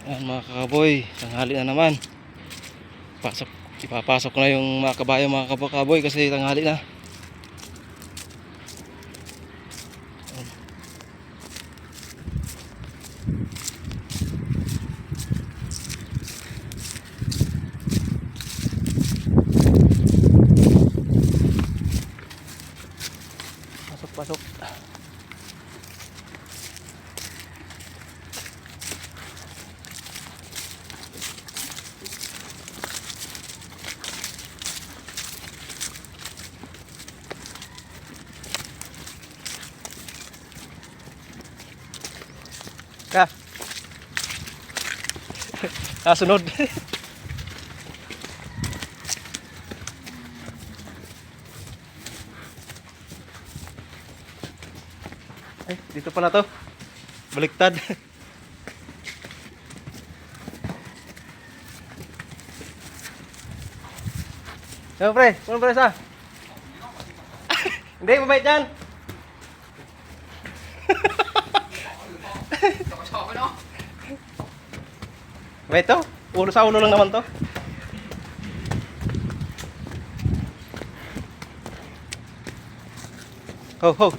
Ayan mga kakaboy, tanghali na naman. Ipapasok ko na yung mga kabayo mga kaboy kasi tanghali na. Pasok. Kasunod. Dito pala to. Baliktad. Yo pre, puno pre sa. Hindi, mabait yan. Mabait to? Ulo sa ulo lang naman to. Ho.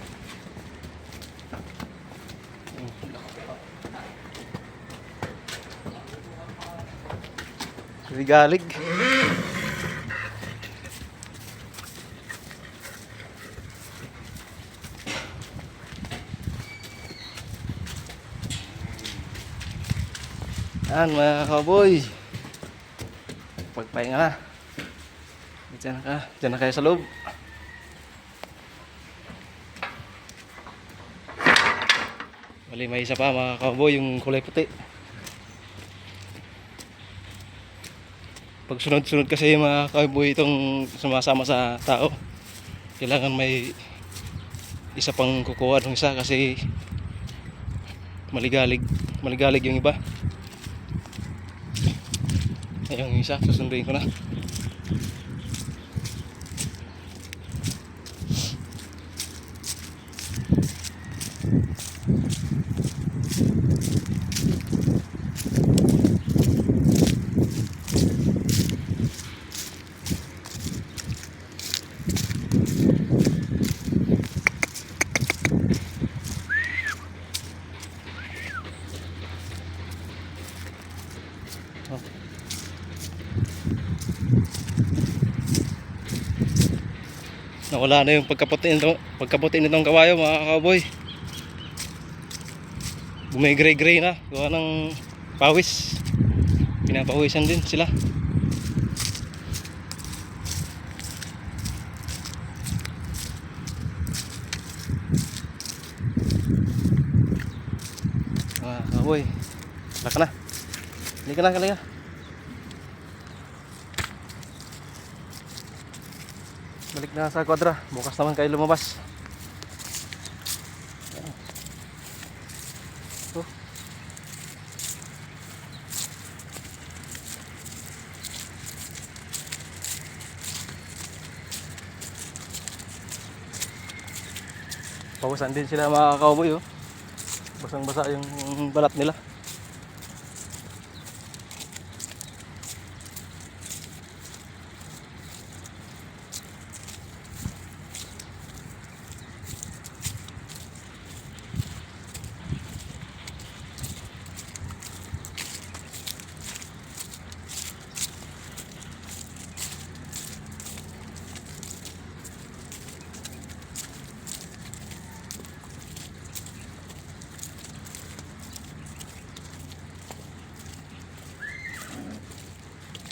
Galig. Yan mga kaboy, pagpahinga na. Diyan na kayo sa loob. Bali may isa pa mga kaboy, yung kulay puti. Pag sunod-sunod kasi mga kaboy itong sumasama sa tao, kailangan may isa pang kukuha ng isa kasi maligalig yung iba. Yung isa, susunduin ko na. Nawala na yung pagkaputi nitong kabayo mga kaboy. Bumay-gray na, gawa ng pawis. Pinapawisan din sila. Mga kaboy, laka na. Halika na. Balik na sa kwadra. Bukas naman kayo lumabas. Pawasan din sila mga cowboy. Basang-basa yung balat nila.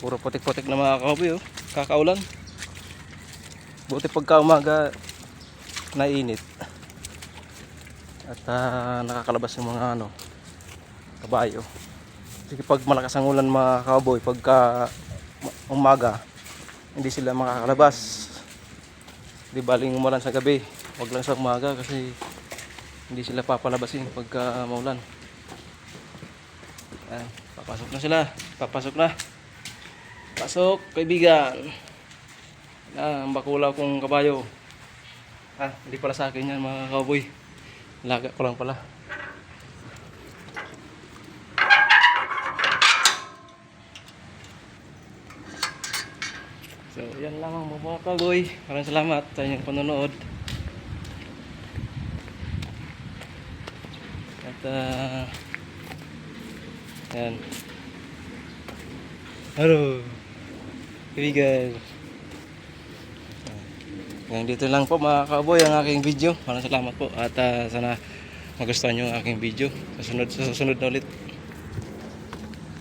Puro putik-putik na mga cowboy. Kakaulan. Buti pagka umaga nainit at nakakalabas yung mga kabayo. Kasi pag malakas ang ulan mga cowboy, pagka umaga hindi sila makakalabas. Di baling umulan sa gabi, wag lang sa umaga kasi hindi sila papalabasin pagka maulan. Ayan, papasok na sila. Pasok kaibigan. Ang bakulaw kong kabayo. Hindi pala sa akin yan mga cowboy. Laga ko lang pala. So, yan lamang mga kaboy. Maraming salamat sa inyong panonood. At, yan. Hello, kaibigan. Hanggang dito lang po mga kaboy ang aking video. Maraming salamat po. At sana magustuhan nyo ang aking video. Sa susunod na ulit.